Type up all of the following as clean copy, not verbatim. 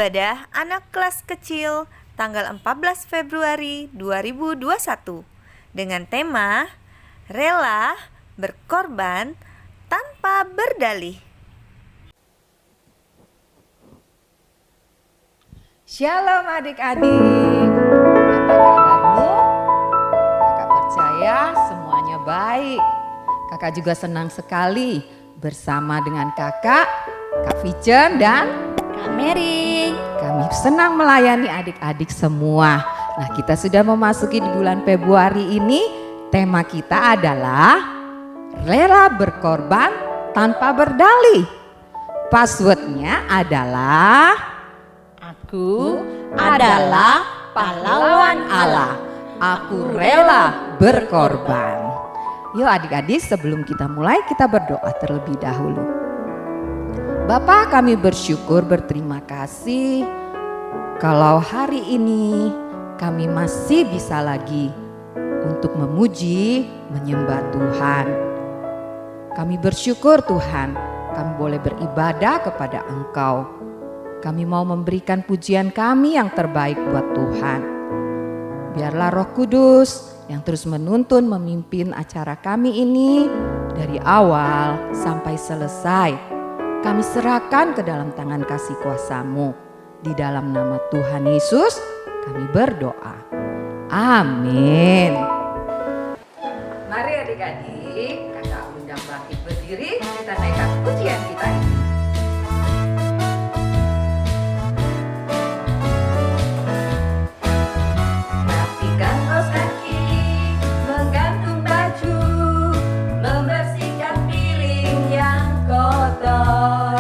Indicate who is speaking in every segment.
Speaker 1: ibadah anak kelas kecil tanggal 14 Februari 2021 dengan tema Rela berkorban tanpa berdalih.
Speaker 2: Shalom adik-adik, apa kabarmu? Kakak percaya semuanya baik. Kakak juga senang sekali bersama dengan kakak, Kak Vijen dan
Speaker 3: Kak Mary.
Speaker 2: Kami senang melayani adik-adik semua. Nah, kita sudah memasuki di bulan Februari ini. Tema kita adalah rela berkorban tanpa berdalih. Passwordnya adalah
Speaker 3: Aku adalah pahlawan Allah.
Speaker 2: Aku rela berkorban. Yuk adik-adik, sebelum kita mulai kita berdoa terlebih dahulu. Bapa, kami bersyukur, berterima kasih kalau hari ini kami masih bisa lagi untuk memuji, menyembah Tuhan. Kami bersyukur Tuhan, kami boleh beribadah kepada Engkau. Kami mau memberikan pujian kami yang terbaik buat Tuhan. Biarlah Roh Kudus yang terus menuntun, memimpin acara kami ini dari awal sampai selesai. Kami serahkan ke dalam tangan kasih kuasa-Mu. Di dalam nama Tuhan Yesus kami berdoa. Amin. Mari adik-adik, kakak undang bangkit berdiri, kita naikkan pujian kita ini. Rapikan kaos kaki, menggantung baju, membersihkan piring yang kotor.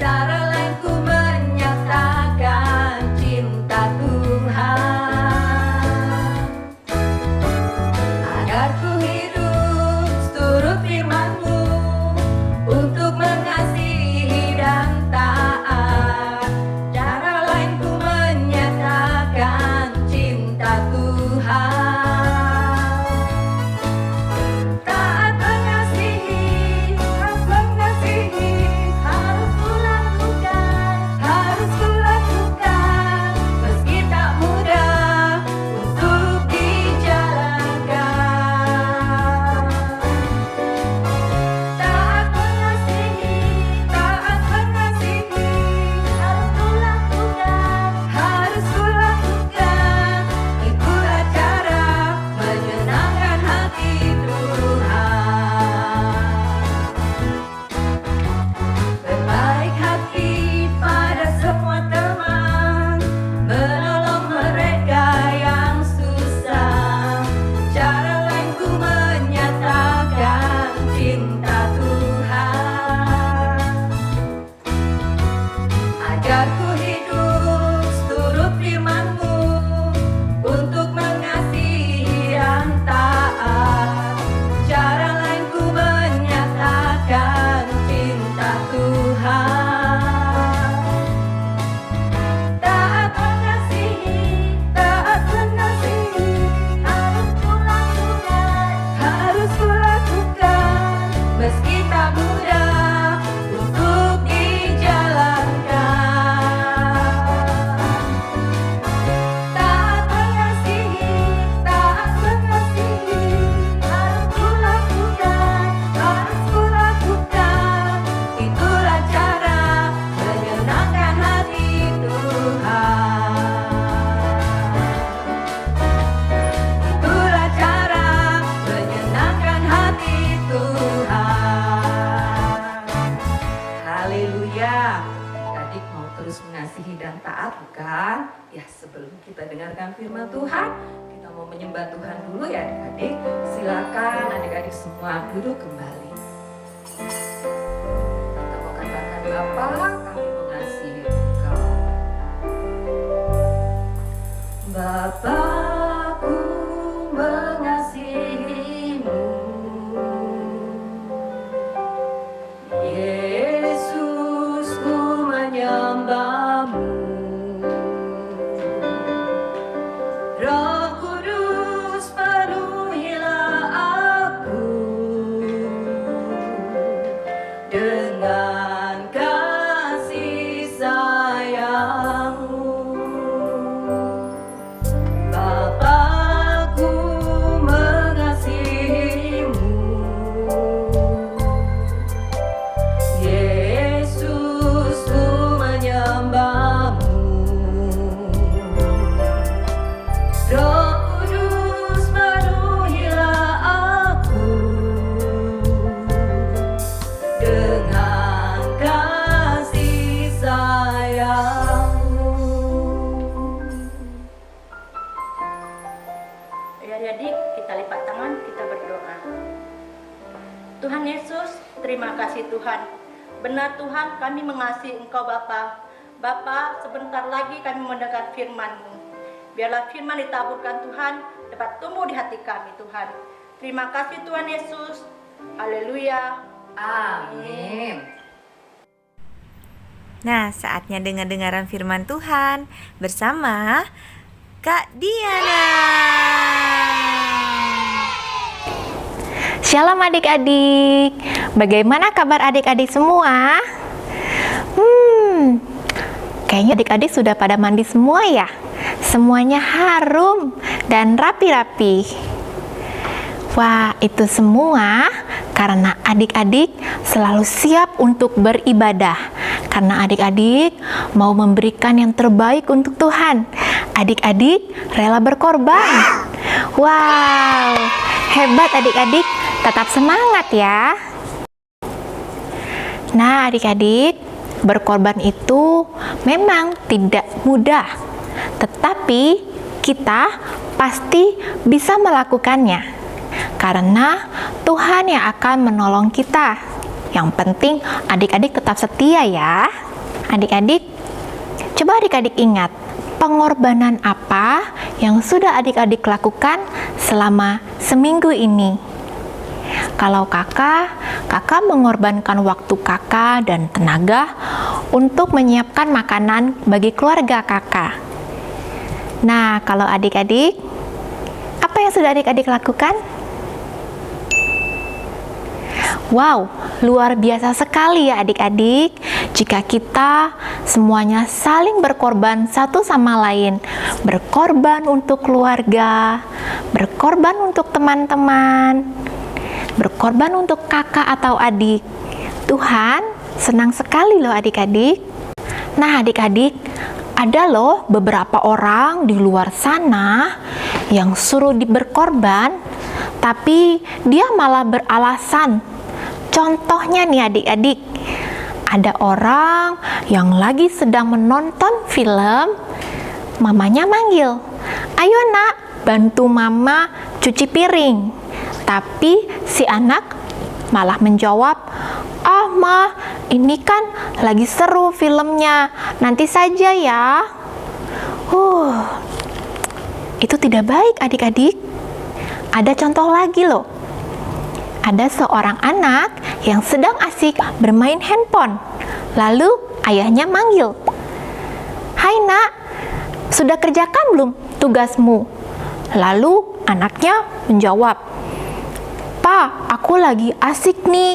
Speaker 2: Cara lainku menyatakan cinta Tuhan, agar ku hidup seturut firman-Mu untuk mengasihi dan taat. Cara lainku menyatakan cinta Tuhan, taat mengasihi, harus kulakukan, meski tak mudah untuk dijalankan. Taat mengasihi, harus kulakukan, itulah cara menyenangkan hati Tuhan. Berbaik hati pada semua teman, menolong mereka yang susah. Cara lainku menyatakan cinta Tuhan, agar ku hidup seturut firman-Mu untuk mengasihi dan taat. Cara lainku menyatakan cinta Tuhan, taat mengasihi, harus kulakukan, meski tak mudah untuk dijalankan. Taat mengasihi, harus kulakukan, itulah cara menyenangkan hati Tuhan. Itulah cara menyenangkan hati Tuhan. Haleluya. Adik mau terus mengasihi dan taat bukan? Ya, sebelum kita dengarkan firman Tuhan, kita mau menyembah Tuhan dulu ya adik-adik. Silakan adik-adik semua duduk kembali. Kita mau katakan Bapa, kami mengasihi Engkau. Bapakku mengasihimu, Yesus ku menyembahmu, Roh Kudus penuhilah aku dengan kasih sayang-Mu.
Speaker 4: adik-adik, kita lipat tangan, kita berdoa. Tuhan Yesus, terima kasih Tuhan. Benar Tuhan, kami mengasihi Engkau Bapa. Bapa, sebentar lagi kami mendengar firman-Mu. Biarlah firman ditaburkan Tuhan, dapat tumbuh di hati kami Tuhan. Terima kasih Tuhan Yesus. Haleluya.
Speaker 2: Amin.
Speaker 1: Nah, saatnya dengar-dengaran firman Tuhan bersama Kak Diana.
Speaker 5: Shalom adik-adik. Bagaimana kabar adik-adik semua? Kayaknya adik-adik sudah pada mandi semua ya. Semuanya harum dan rapi-rapi. Wah, itu semua karena adik-adik selalu siap untuk beribadah. Karena adik-adik mau memberikan yang terbaik untuk Tuhan. Adik-adik rela berkorban. Wow, hebat adik-adik. Tetap semangat ya. Nah, adik-adik, berkorban itu memang tidak mudah. Tetapi kita pasti bisa melakukannya. Karena Tuhan yang akan menolong kita. Yang penting adik-adik tetap setia ya. Adik-adik, coba adik-adik ingat, pengorbanan apa yang sudah adik-adik lakukan selama seminggu ini? Kalau kakak mengorbankan waktu kakak dan tenaga untuk menyiapkan makanan bagi keluarga kakak. Nah, kalau adik-adik, apa yang sudah adik-adik lakukan? Wow, luar biasa sekali ya adik-adik. Jika kita semuanya saling berkorban satu sama lain, berkorban untuk keluarga, berkorban untuk teman-teman, berkorban untuk kakak atau adik. Tuhan senang sekali loh adik-adik. Nah adik-adik, ada loh beberapa orang di luar sana yang suruh berkorban, tapi dia malah beralasan. Contohnya nih adik-adik, ada orang yang lagi sedang menonton film, mamanya manggil, "Ayo nak, bantu mama cuci piring." Tapi si anak malah menjawab, "Ah ma, ini kan lagi seru filmnya, nanti saja ya." Itu tidak baik adik-adik. Ada contoh lagi loh. Ada seorang anak yang sedang asik bermain handphone. Lalu ayahnya manggil, "Hai nak, sudah kerjakan belum tugasmu?" Lalu anaknya menjawab, "Pa, aku lagi asik nih,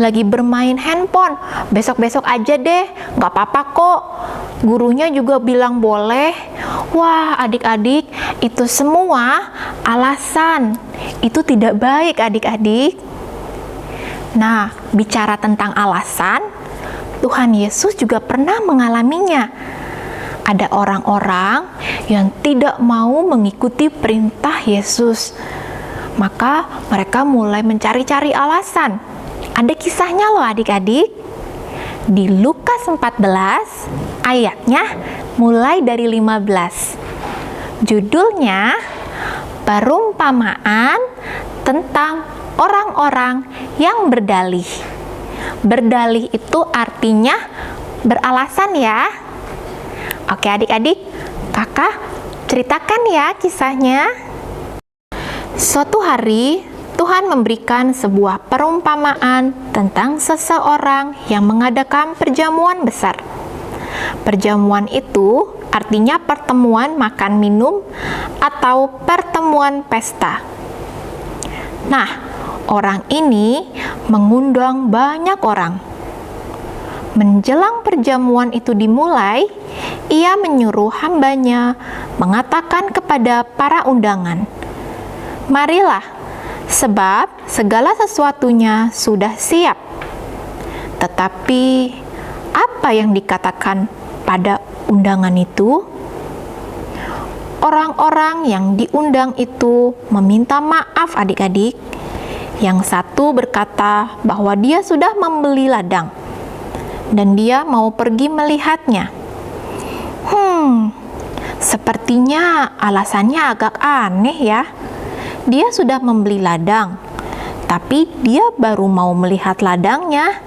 Speaker 5: lagi bermain handphone. Besok-besok aja deh, gak apa-apa kok. Gurunya juga bilang boleh." Wah, adik-adik, itu semua alasan. Itu tidak baik, adik-adik. Nah, bicara tentang alasan, Tuhan Yesus juga pernah mengalaminya. Ada orang-orang yang tidak mau mengikuti perintah Yesus. Maka mereka mulai mencari-cari alasan. Ada kisahnya loh adik-adik. Di Lukas 14, ayatnya mulai dari 15. Judulnya, perumpamaan tentang orang-orang yang berdalih. Berdalih itu artinya beralasan ya. Oke adik-adik, kakak ceritakan ya kisahnya. Suatu hari, Tuhan memberikan sebuah perumpamaan tentang seseorang yang mengadakan perjamuan besar. Perjamuan itu artinya pertemuan makan minum atau pertemuan pesta. Nah, orang ini mengundang banyak orang. Menjelang perjamuan itu dimulai, ia menyuruh hambanya mengatakan kepada para undangan, "Marilah, sebab segala sesuatunya sudah siap." Tetapi apa yang dikatakan pada undangan itu? Orang-orang yang diundang itu meminta maaf adik-adik. Yang satu berkata bahwa dia sudah membeli ladang dan dia mau pergi melihatnya. Sepertinya alasannya agak aneh ya. dia sudah membeli ladang, tapi dia baru mau melihat ladangnya.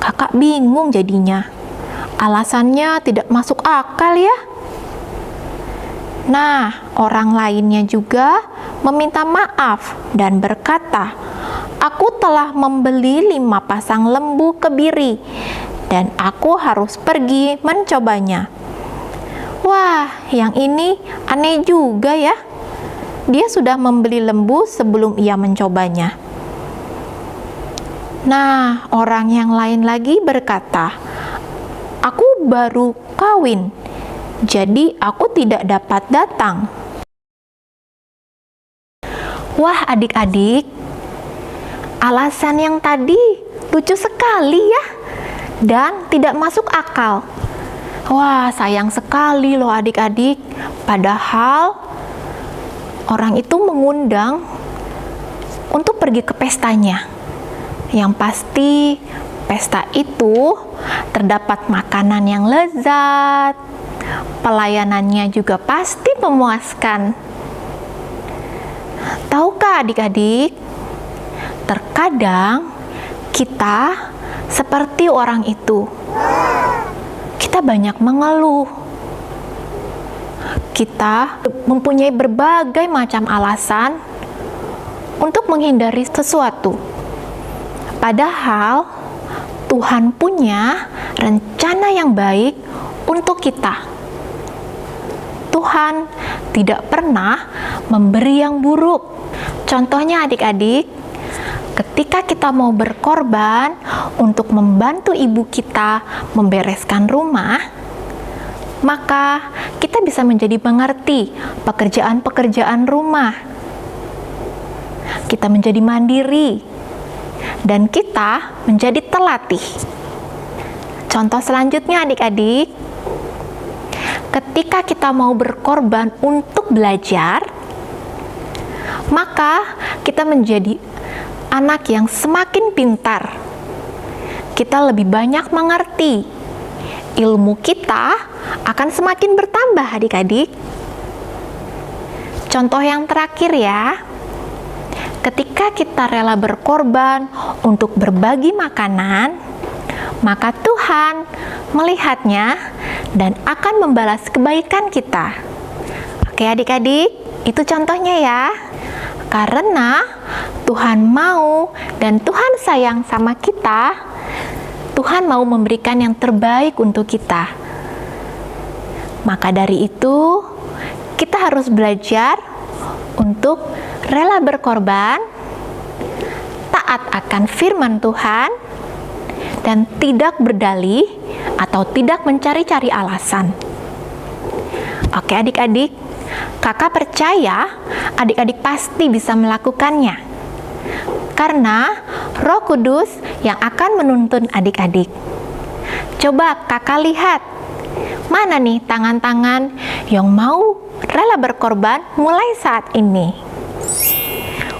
Speaker 5: Kakak bingung jadinya. Alasannya tidak masuk akal ya. Nah, orang lainnya juga meminta maaf dan berkata, "Aku telah membeli 5 pasang lembu kebiri dan aku harus pergi mencobanya." Wah, yang ini aneh juga ya. Dia sudah membeli lembu sebelum ia mencobanya. Nah, orang yang lain lagi berkata, "Aku baru kawin, jadi aku tidak dapat datang." Wah, adik-adik, alasan yang tadi lucu sekali ya, dan tidak masuk akal. Wah, sayang sekali loh adik-adik, padahal orang itu mengundang untuk pergi ke pestanya. Yang pasti, pesta itu terdapat makanan yang lezat, pelayanannya juga pasti memuaskan. Tahukah adik-adik, terkadang kita seperti orang itu. Kita banyak mengeluh. Kita mempunyai berbagai macam alasan untuk menghindari sesuatu. Padahal Tuhan punya rencana yang baik untuk kita. Tuhan tidak pernah memberi yang buruk. Contohnya adik-adik, ketika kita mau berkorban untuk membantu ibu kita membereskan rumah, maka kita bisa menjadi mengerti pekerjaan-pekerjaan rumah. Kita menjadi mandiri dan kita menjadi terlatih. Contoh selanjutnya adik-adik, ketika kita mau berkorban untuk belajar, maka kita menjadi anak yang semakin pintar. Kita lebih banyak mengerti. Ilmu kita akan semakin bertambah adik-adik. Contoh yang terakhir ya, ketika kita rela berkorban untuk berbagi makanan, maka Tuhan melihatnya dan akan membalas kebaikan kita. Oke adik-adik, itu contohnya ya. Karena Tuhan mau dan Tuhan sayang sama kita, Tuhan mau memberikan yang terbaik untuk kita. Maka dari itu, kita harus belajar untuk rela berkorban, taat akan firman Tuhan, dan tidak berdalih atau tidak mencari-cari alasan. Oke adik-adik, kakak percaya adik-adik pasti bisa melakukannya. Karena Roh Kudus yang akan menuntun adik-adik. Coba kakak lihat, mana nih tangan-tangan yang mau rela berkorban mulai saat ini?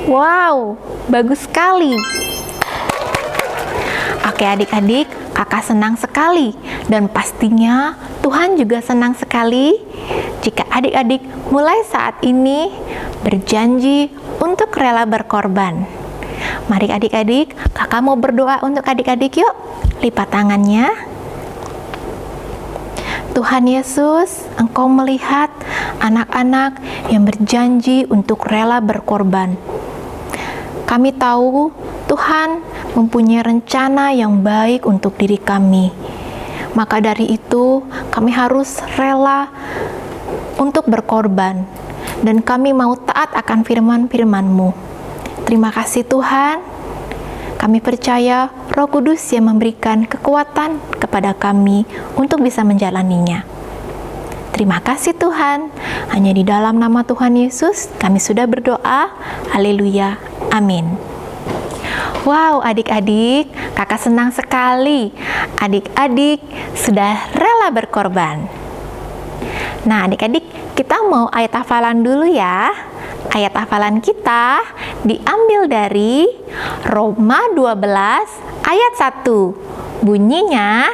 Speaker 5: Wow, bagus sekali. Oke adik-adik, kakak senang sekali dan pastinya Tuhan juga senang sekali jika adik-adik mulai saat ini berjanji untuk rela berkorban. Mari adik-adik, kakak mau berdoa untuk adik-adik yuk. Lipat tangannya. Tuhan Yesus, Engkau melihat anak-anak yang berjanji untuk rela berkorban. Kami tahu Tuhan mempunyai rencana yang baik untuk diri kami. Maka dari itu, kami harus rela untuk berkorban. Dan kami mau taat akan firman-Firman-Mu. Terima kasih Tuhan. Kami percaya Roh Kudus yang memberikan kekuatan kepada kami untuk bisa menjalaninya. Terima kasih Tuhan. Hanya di dalam nama Tuhan Yesus kami sudah berdoa. Haleluya. Amin. Wow, adik-adik, kakak senang sekali. Adik-adik sudah rela berkorban. Nah, adik-adik, kita mau ayat hafalan dulu ya. Ayat hafalan kita diambil dari Roma 12 ayat 1. Bunyinya,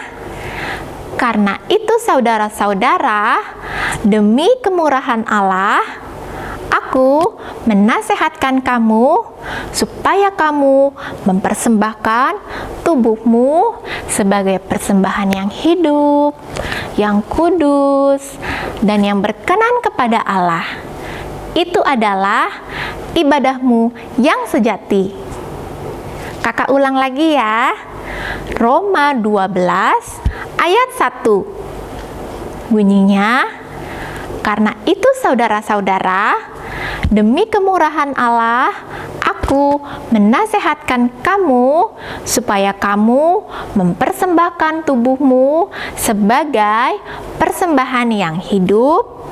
Speaker 5: karena itu saudara-saudara, demi kemurahan Allah, aku Aku menasehatkan kamu supaya kamu mempersembahkan tubuhmu sebagai persembahan yang hidup, yang kudus, dan yang berkenan kepada Allah. Itu adalah ibadahmu yang sejati. Kakak ulang lagi ya. Roma 12 ayat 1. Bunyinya, karena itu saudara-saudara, demi kemurahan Allah, aku menasehatkan kamu supaya kamu mempersembahkan tubuhmu sebagai persembahan yang hidup,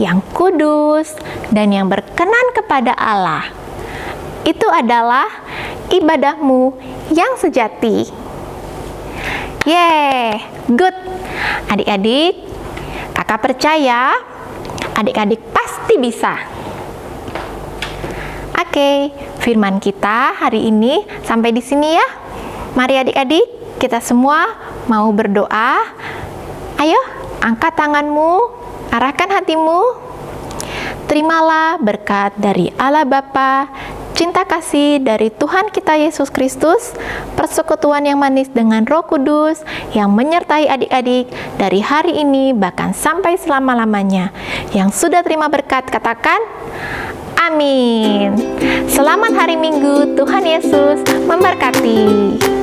Speaker 5: yang kudus, dan yang berkenan kepada Allah. Itu adalah ibadahmu yang sejati. Yeay, good. Adik-adik, kakak percaya adik-adik pasti bisa. Oke, firman kita hari ini sampai di sini ya. Mari adik-adik, kita semua mau berdoa. Ayo, angkat tanganmu, arahkan hatimu. Terimalah berkat dari Allah Bapa, cinta kasih dari Tuhan kita Yesus Kristus, persekutuan yang manis dengan Roh Kudus yang menyertai adik-adik dari hari ini bahkan sampai selama-lamanya. Yang sudah terima berkat katakan amin. Selamat hari Minggu, Tuhan Yesus memberkati.